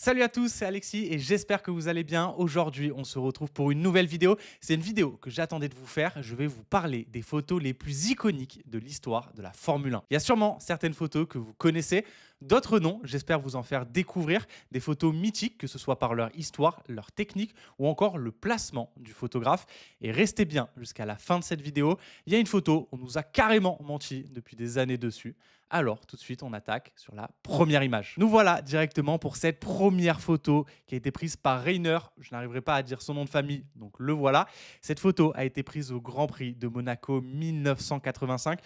Salut à tous, c'est Alexis et j'espère que vous allez bien. Aujourd'hui, on se retrouve pour une nouvelle vidéo. C'est une vidéo que j'attendais de vous faire. Je vais vous parler des photos les plus iconiques de l'histoire de la Formule 1. Il y a sûrement certaines photos que vous connaissez, d'autres non. J'espère vous en faire découvrir des photos mythiques, que ce soit par leur histoire, leur technique ou encore le placement du photographe. Et restez bien jusqu'à la fin de cette vidéo. Il y a une photo, on nous a carrément menti depuis des années dessus. Alors, tout de suite, on attaque sur la première image. Nous voilà directement pour cette première photo qui a été prise par Rainer. Je n'arriverai pas à dire son nom de famille, donc le voilà. Cette photo a été prise au Grand Prix de Monaco 1985.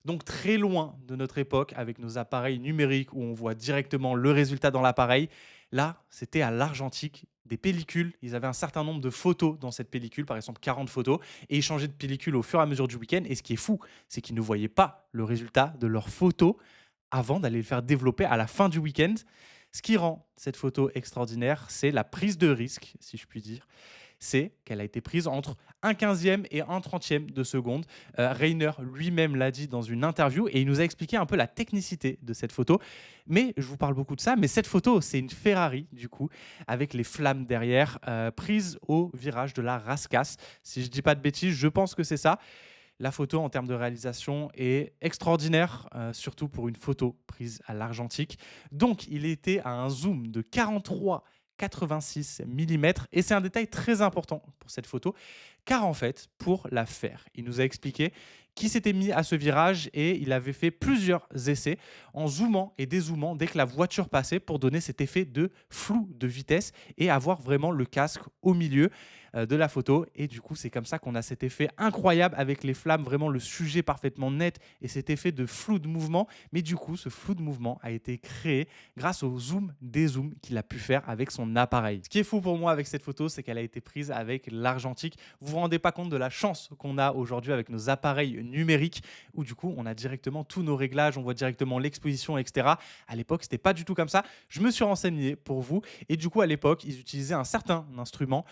Donc très loin de notre époque avec nos appareils numériques où on voit directement le résultat dans l'appareil. Là, c'était à l'argentique, des pellicules. Ils avaient un certain nombre de photos dans cette pellicule, par exemple 40 photos, et ils changeaient de pellicule au fur et à mesure du week-end. Et ce qui est fou, c'est qu'ils ne voyaient pas le résultat de leurs photos avant d'aller le faire développer à la fin du week-end. Ce qui rend cette photo extraordinaire, c'est la prise de risque, si je puis dire. C'est qu'elle a été prise entre un 15e et un 30e de seconde. Rainer lui-même l'a dit dans une interview et il nous a expliqué un peu la technicité de cette photo. Mais je vous parle beaucoup de ça. Mais cette photo, c'est une Ferrari, du coup, avec les flammes derrière, prise au virage de la Rascasse. Si je ne dis pas de bêtises, je pense que c'est ça. La photo, en termes de réalisation, est extraordinaire, surtout pour une photo prise à l'argentique. Donc, il était à un zoom de 43,86 mm. Et c'est un détail très important pour cette photo, car en fait, pour la faire, il nous a expliqué qu'il s'était mis à ce virage et il avait fait plusieurs essais en zoomant et dézoomant dès que la voiture passait pour donner cet effet de flou de vitesse et avoir vraiment le casque au milieu de la photo. Et du coup, c'est comme ça qu'on a cet effet incroyable avec les flammes, vraiment le sujet parfaitement net et cet effet de flou de mouvement. Mais du coup, ce flou de mouvement a été créé grâce au zoom dézoom qu'il a pu faire avec son appareil. Ce qui est fou pour moi avec cette photo, c'est qu'elle a été prise avec l'argentique. Vous vous rendez pas compte de la chance qu'on a aujourd'hui avec nos appareils numériques où du coup, on a directement tous nos réglages, on voit directement l'exposition, etc. À l'époque, c'était pas du tout comme ça. Je me suis renseigné pour vous et du coup, à l'époque, ils utilisaient un certain instrument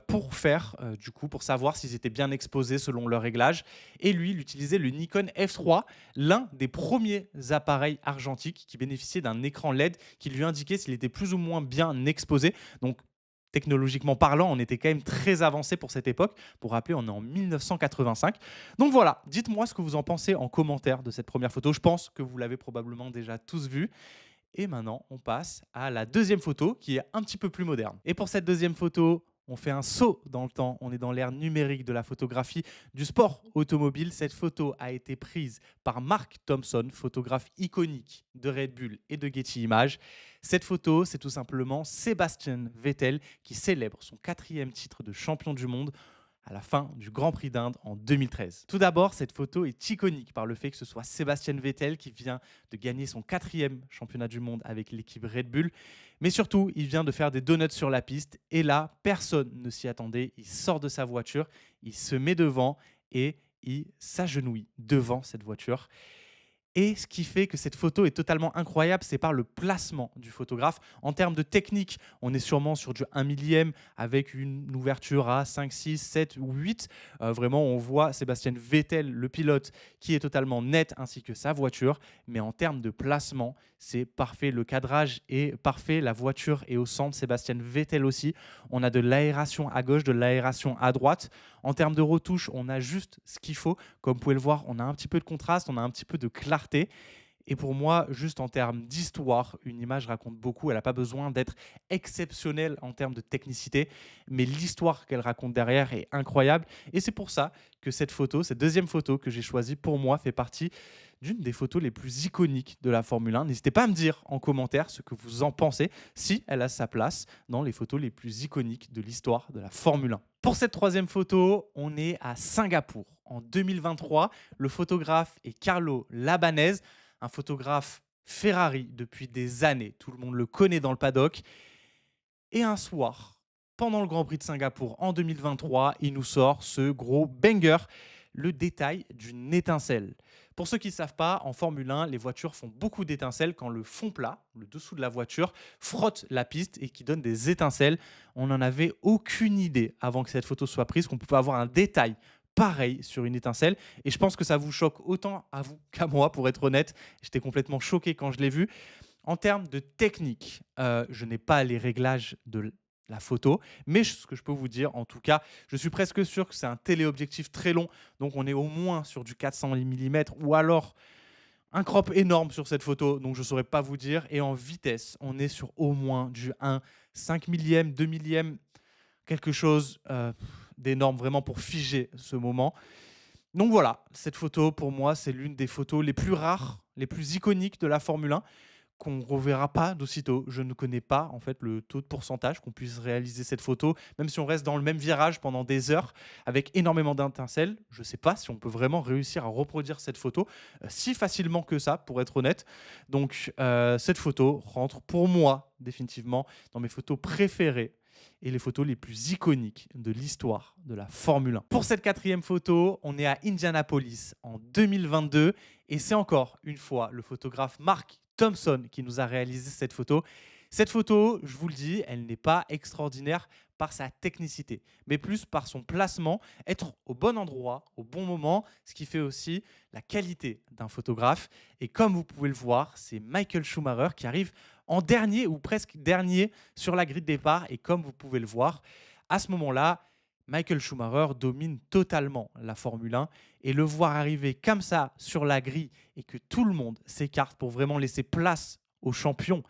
pour faire, du coup, pour savoir s'ils étaient bien exposés selon leur réglage. Et lui, il utilisait le Nikon F3, l'un des premiers appareils argentiques qui bénéficiait d'un écran LED qui lui indiquait s'il était plus ou moins bien exposé. Donc, technologiquement parlant, on était quand même très avancé pour cette époque. Pour rappeler, on est en 1985. Donc voilà, dites-moi ce que vous en pensez en commentaire de cette première photo. Je pense que vous l'avez probablement déjà tous vue. Et maintenant, on passe à la deuxième photo qui est un petit peu plus moderne. Et pour cette deuxième photo, on fait un saut dans le temps. On est dans l'ère numérique de la photographie du sport automobile. Cette photo a été prise par Mark Thompson, photographe iconique de Red Bull et de Getty Images. Cette photo, c'est tout simplement Sebastian Vettel qui célèbre son 4e titre de champion du monde à la fin du Grand Prix d'Inde en 2013. Tout d'abord, cette photo est iconique par le fait que ce soit Sebastian Vettel qui vient de gagner son 4e championnat du monde avec l'équipe Red Bull. Mais surtout, il vient de faire des donuts sur la piste. Et là, personne ne s'y attendait. Il sort de sa voiture, il se met devant et il s'agenouille devant cette voiture. Et ce qui fait que cette photo est totalement incroyable, c'est par le placement du photographe. En termes de technique, on est sûrement sur du 1 millième avec une ouverture à 5, 6, 7 ou 8. Vraiment, on voit Sébastien Vettel, le pilote, qui est totalement net, ainsi que sa voiture. Mais en termes de placement, c'est parfait. Le cadrage est parfait. La voiture est au centre. Sébastien Vettel aussi. On a de l'aération à gauche, de l'aération à droite. En termes de retouche, on a juste ce qu'il faut. Comme vous pouvez le voir, on a un petit peu de contraste, on a un petit peu de clarté. Et pour moi, juste en termes d'histoire, une image raconte beaucoup. Elle n'a pas besoin d'être exceptionnelle en termes de technicité, mais l'histoire qu'elle raconte derrière est incroyable. Et c'est pour ça que cette photo, cette deuxième photo que j'ai choisie, pour moi, fait partie d'une des photos les plus iconiques de la Formule 1. N'hésitez pas à me dire en commentaire ce que vous en pensez, si elle a sa place dans les photos les plus iconiques de l'histoire de la Formule 1. Pour cette troisième photo, on est à Singapour en 2023. Le photographe est Carlo Labanese, un photographe Ferrari depuis des années. Tout le monde le connaît dans le paddock. Et un soir, pendant le Grand Prix de Singapour en 2023, il nous sort ce gros banger, le détail d'une étincelle. Pour ceux qui ne savent pas, en Formule 1, les voitures font beaucoup d'étincelles quand le fond plat, le dessous de la voiture, frotte la piste et qui donne des étincelles. On n'en avait aucune idée avant que cette photo soit prise, qu'on pouvait avoir un détail pareil sur une étincelle. Et je pense que ça vous choque autant à vous qu'à moi, pour être honnête. J'étais complètement choqué quand je l'ai vu. En termes de technique, je n'ai pas les réglages de la photo, mais ce que je peux vous dire, en tout cas, je suis presque sûr que c'est un téléobjectif très long, donc on est au moins sur du 400 mm ou alors un crop énorme sur cette photo, donc je ne saurais pas vous dire. Et en vitesse, on est sur au moins du 1, 5 millième, 2 millième, quelque chose d'énorme vraiment pour figer ce moment. Donc voilà, cette photo pour moi, c'est l'une des photos les plus rares, les plus iconiques de la Formule 1 qu'on ne reverra pas d'aussitôt. Je ne connais pas en fait le taux de pourcentage qu'on puisse réaliser cette photo, même si on reste dans le même virage pendant des heures avec énormément d'étincelles. Je ne sais pas si on peut vraiment réussir à reproduire cette photo si facilement que ça, pour être honnête. Donc cette photo rentre pour moi définitivement dans mes photos préférées et les photos les plus iconiques de l'histoire de la Formule 1. Pour cette 4e photo, on est à Indianapolis en 2022 et c'est encore une fois le photographe Mark Thompson qui nous a réalisé cette photo. Cette photo, je vous le dis, elle n'est pas extraordinaire par sa technicité, mais plus par son placement, être au bon endroit, au bon moment, ce qui fait aussi la qualité d'un photographe. Et comme vous pouvez le voir, c'est Michael Schumacher qui arrive en dernier ou presque dernier sur la grille de départ. Et comme vous pouvez le voir, à ce moment-là, Michael Schumacher domine totalement la Formule 1 et le voir arriver comme ça sur la grille et que tout le monde s'écarte pour vraiment laisser place au champion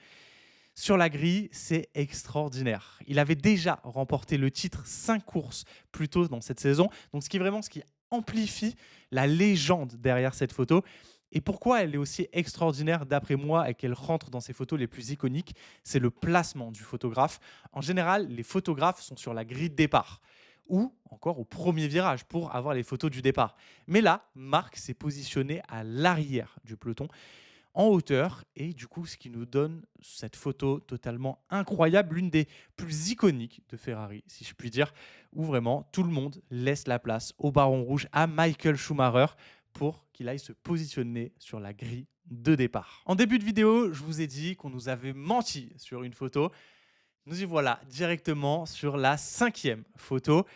sur la grille, c'est extraordinaire. Il avait déjà remporté le titre 5 courses plus tôt dans cette saison, donc ce qui amplifie la légende derrière cette photo. Et pourquoi elle est aussi extraordinaire d'après moi et qu'elle rentre dans ces photos les plus iconiques, c'est le placement du photographe. En général, les photographes sont sur la grille de départ ou encore au premier virage pour avoir les photos du départ. Mais là, Marc s'est positionné à l'arrière du peloton, en hauteur, et du coup, ce qui nous donne cette photo totalement incroyable, l'une des plus iconiques de Ferrari, si je puis dire, où vraiment tout le monde laisse la place au Baron Rouge, à Michael Schumacher, pour qu'il aille se positionner sur la grille de départ. En début de vidéo, je vous ai dit qu'on nous avait menti sur une photo. Nous y voilà directement sur la 5e photo.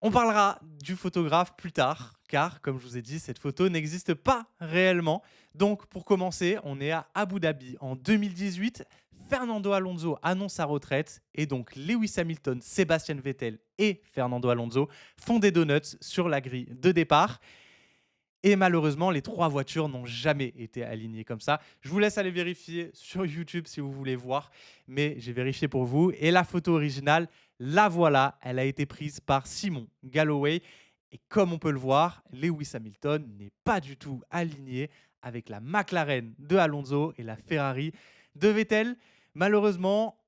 On parlera du photographe plus tard, car comme je vous ai dit, cette photo n'existe pas réellement. Donc pour commencer, on est à Abu Dhabi en 2018. Fernando Alonso annonce sa retraite et donc Lewis Hamilton, Sebastian Vettel et Fernando Alonso font des donuts sur la grille de départ. Et malheureusement, les 3 voitures n'ont jamais été alignées comme ça. Je vous laisse aller vérifier sur YouTube si vous voulez voir, mais j'ai vérifié pour vous. Et la photo originale, la voilà, elle a été prise par Simon Galloway. Et comme on peut le voir, Lewis Hamilton n'est pas du tout aligné avec la McLaren de Alonso et la Ferrari de Vettel. Malheureusement,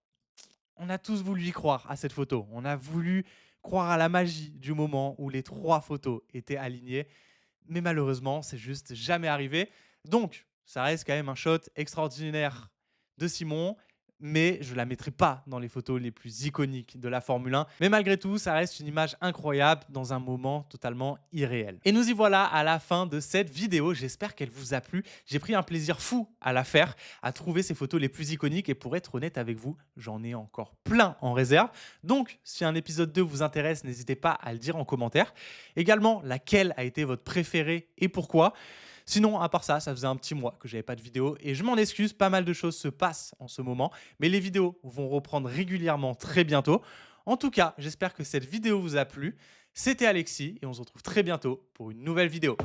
on a tous voulu y croire à cette photo. On a voulu croire à la magie du moment où les 3 photos étaient alignées. Mais malheureusement, c'est juste jamais arrivé. Donc, ça reste quand même un shot extraordinaire de Simon, mais je ne la mettrai pas dans les photos les plus iconiques de la Formule 1. Mais malgré tout, ça reste une image incroyable dans un moment totalement irréel. Et nous y voilà à la fin de cette vidéo. J'espère qu'elle vous a plu. J'ai pris un plaisir fou à la faire, à trouver ces photos les plus iconiques. Et pour être honnête avec vous, j'en ai encore plein en réserve. Donc, si un épisode 2 vous intéresse, n'hésitez pas à le dire en commentaire. Également, laquelle a été votre préférée et pourquoi ? Sinon, à part ça, ça faisait un petit mois que j'avais pas de vidéo et je m'en excuse, pas mal de choses se passent en ce moment, mais les vidéos vont reprendre régulièrement très bientôt. En tout cas, j'espère que cette vidéo vous a plu. C'était Alexis et on se retrouve très bientôt pour une nouvelle vidéo.